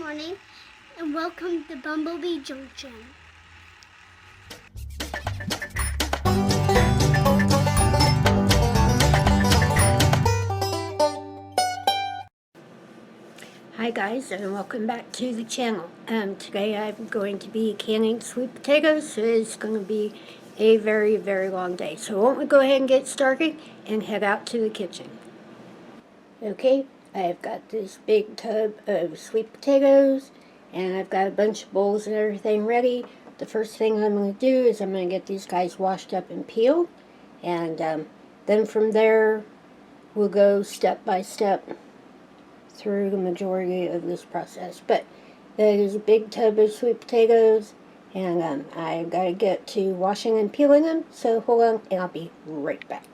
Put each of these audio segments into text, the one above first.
morning, and welcome to Bumblebee Junction. Hi guys, and welcome back to the channel. Today I'm going to be canning sweet potatoes, so it's going to be a very long day. So won't we go ahead and get started and head out to the kitchen. Okay, I've got this big tub of sweet potatoes, and I've got a bunch of bowls and everything ready. The first thing I'm going to do is I'm going to get these guys washed up and peeled, and then from there we'll go step by step through the majority of this process. But that is a big tub of sweet potatoes, and I've got to get to washing and peeling them, so hold on and I'll be right back.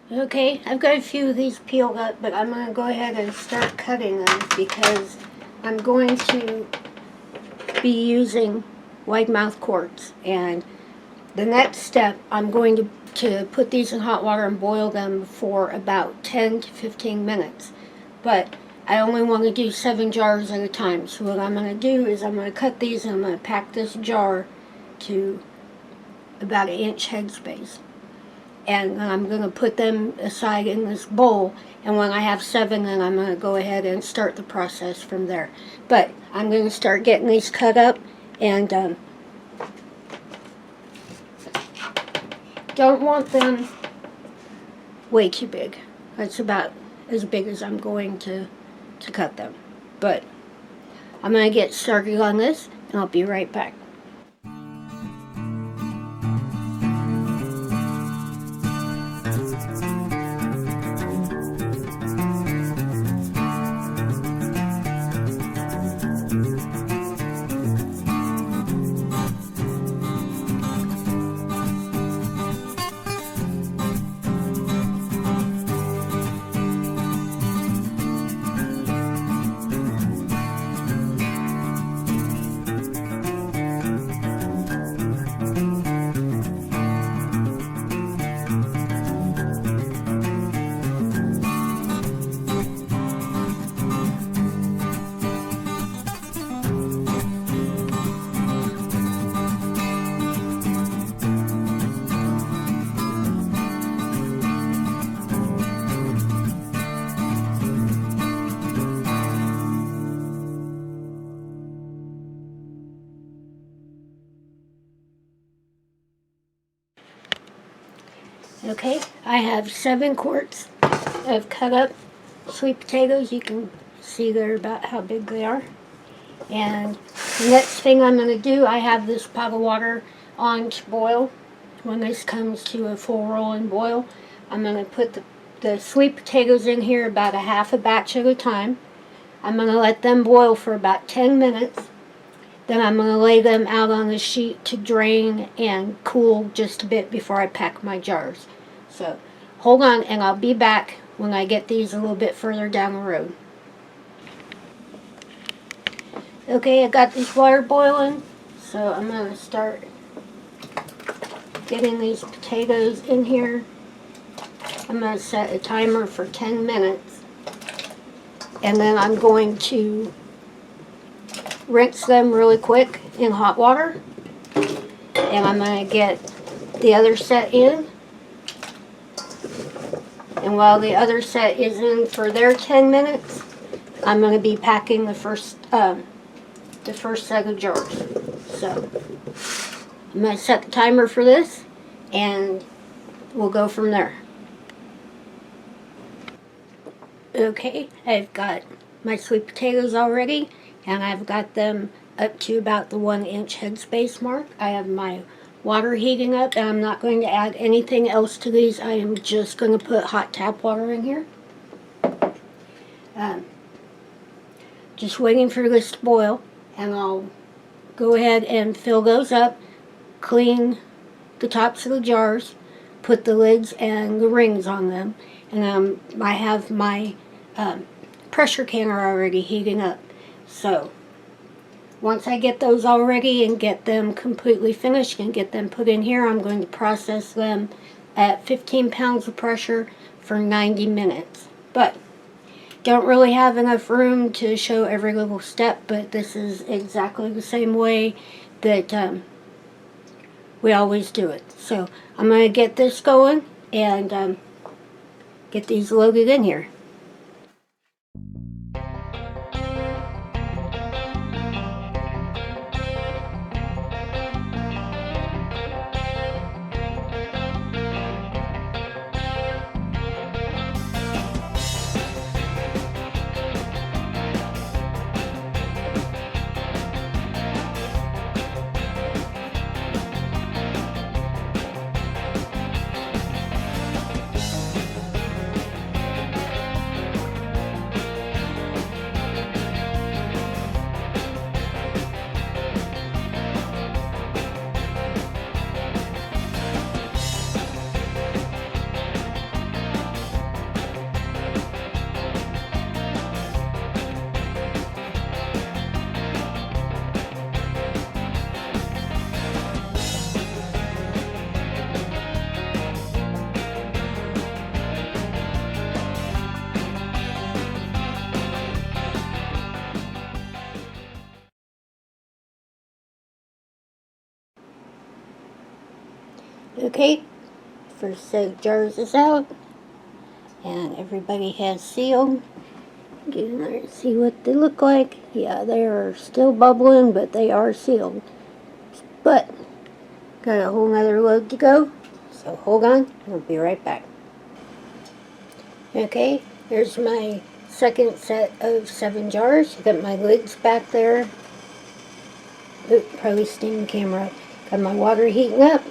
Okay, I've got a few of these peeled up, but I'm going to go ahead and start cutting them because I'm going to be using wide mouth quarts. And the next step, I'm going to put these in hot water and boil them for about 10 to 15 minutes. But I only want to do 7 jars at a time. So what I'm going to do is I'm going to cut these and I'm going to pack this jar to about 1 inch headspace. And I'm going to put them aside in this bowl, and when I have 7, then I'm going to go ahead and start the process from there. But I'm going to start getting these cut up, and don't want them way too big. That's about as big as I'm going to cut them. But I'm going to get started on this, and I'll be right back. Okay, I have 7 quarts of cut up sweet potatoes. You can see they're about how big they are. And the next thing I'm going to do, I have this pot of water on to boil. When this comes to a full rolling boil, I'm going to put the sweet potatoes in here about a half a batch at a time. I'm going to let them boil for about 10 minutes. Then I'm going to lay them out on the sheet to drain and cool just a bit before I pack my jars. So hold on and I'll be back when I get these a little bit further down the road. Okay, I got this water boiling, so I'm going to start getting these potatoes in here. I'm going to set a timer for 10 minutes. And then I'm going to rinse them really quick in hot water. And I'm going to get the other set in. And while the other set is in for their 10 minutes, I'm going to be packing the first set of jars. So I'm going to set the timer for this, and we'll go from there. Okay, I've got my sweet potatoes already, and I've got them up to about the 1-inch headspace mark. I have my water heating up, and I'm not going to add anything else to these. I am just going to put hot tap water in here. Just waiting for this to boil, and I'll go ahead and fill those up, clean the tops of the jars, put the lids and the rings on them, and I have my pressure canner already heating up. So once I get those all ready and get them completely finished and get them put in here, I'm going to process them at 15 pounds of pressure for 90 minutes. But don't really have enough room to show every little step, but this is exactly the same way that we always do it. So I'm going to get this going and get these loaded in here. Okay, first set of jars is out, and everybody has sealed. Get in there and see what they look like. Yeah, they are still bubbling, but they are sealed. But got a whole nother load to go, so hold on, I'll be right back. Okay, here's my second set of 7 jars. Got my lids back there. Oop, probably steam the camera up. Got my water heating up.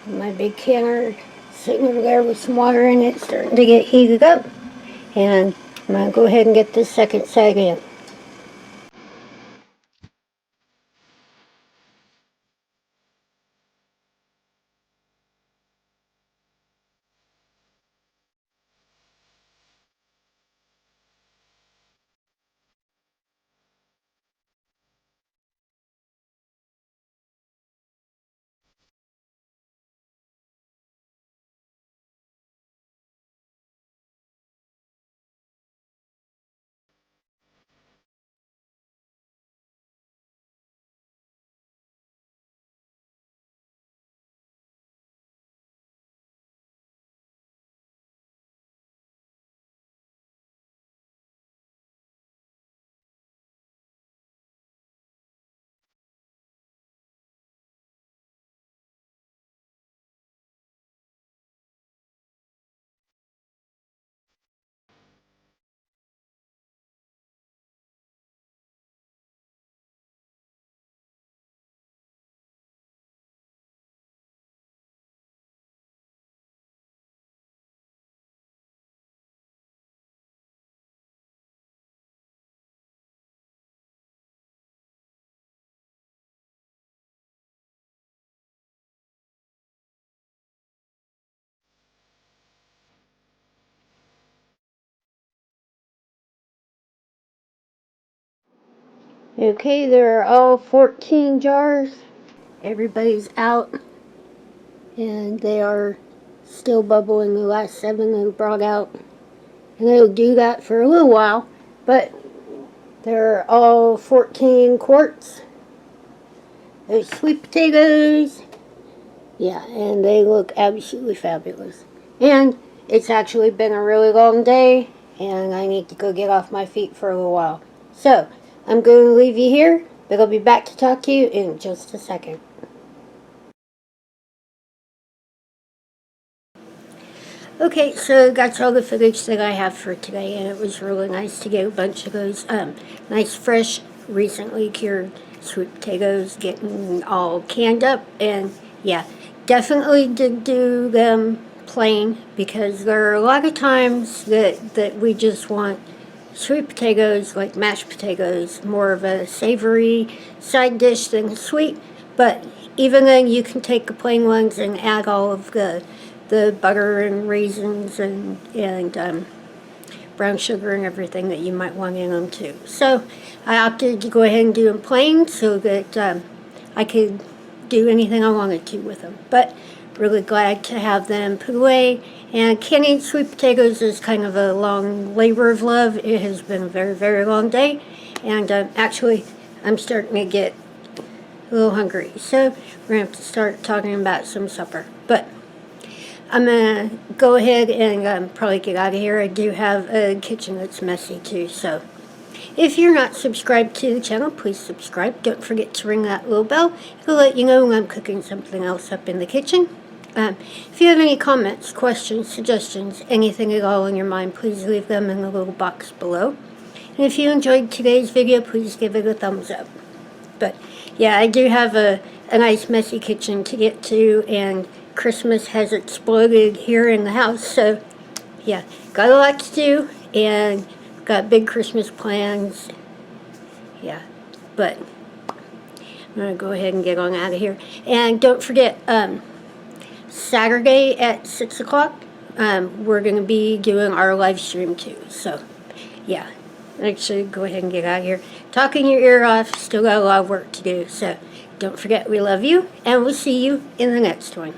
My big canner sitting over there with some water in it, starting to get heated up. And I'm going to go ahead and get this second set in. Okay, there are all 14 jars. Everybody's out, and they are still bubbling. The last 7 that I brought out, and it'll do that for a little while, but They're all 14 quarts. Those sweet potatoes. Yeah, and they look absolutely fabulous. And it's actually been a really long day, and I need to go get off my feet for a little while. So, I'm going to leave you here, but I'll be back to talk to you in just a second. Okay, so that's all the footage that I have for today, and it was really nice to get a bunch of those nice, fresh, recently cured sweet potatoes getting all canned up. And yeah, definitely did do them plain, because there are a lot of times that we just want sweet potatoes, like mashed potatoes, more of a savory side dish than sweet. But even then, you can take the plain ones and add all of the butter and raisins and brown sugar and everything that you might want in them too. So I opted to go ahead and do them plain so that I could do anything I wanted to with them. But really glad to have them put away. And canning sweet potatoes is kind of a long labor of love. It has been a very, very long day. And actually, I'm starting to get a little hungry. So we're going to have to start talking about some supper. But I'm going to go ahead and probably get out of here. I do have a kitchen that's messy too, so if you're not subscribed to the channel, please subscribe. Don't forget to ring that little bell. It'll let you know when I'm cooking something else up in the kitchen. If you have any comments, questions, suggestions, anything at all in your mind, please leave them in the little box below. And if you enjoyed today's video, please give it a thumbs up. But yeah, I do have a nice messy kitchen to get to, and Christmas has exploded here in the house, so yeah, got a lot to do, and got big Christmas plans. Yeah, but I'm going to go ahead and get on out of here. And don't forget, Saturday at 6 o'clock, we're going to be doing our live stream too, so yeah. Actually, go ahead and get out of here. Talking your ear off, still got a lot of work to do, so don't forget we love you, and we'll see you in the next one.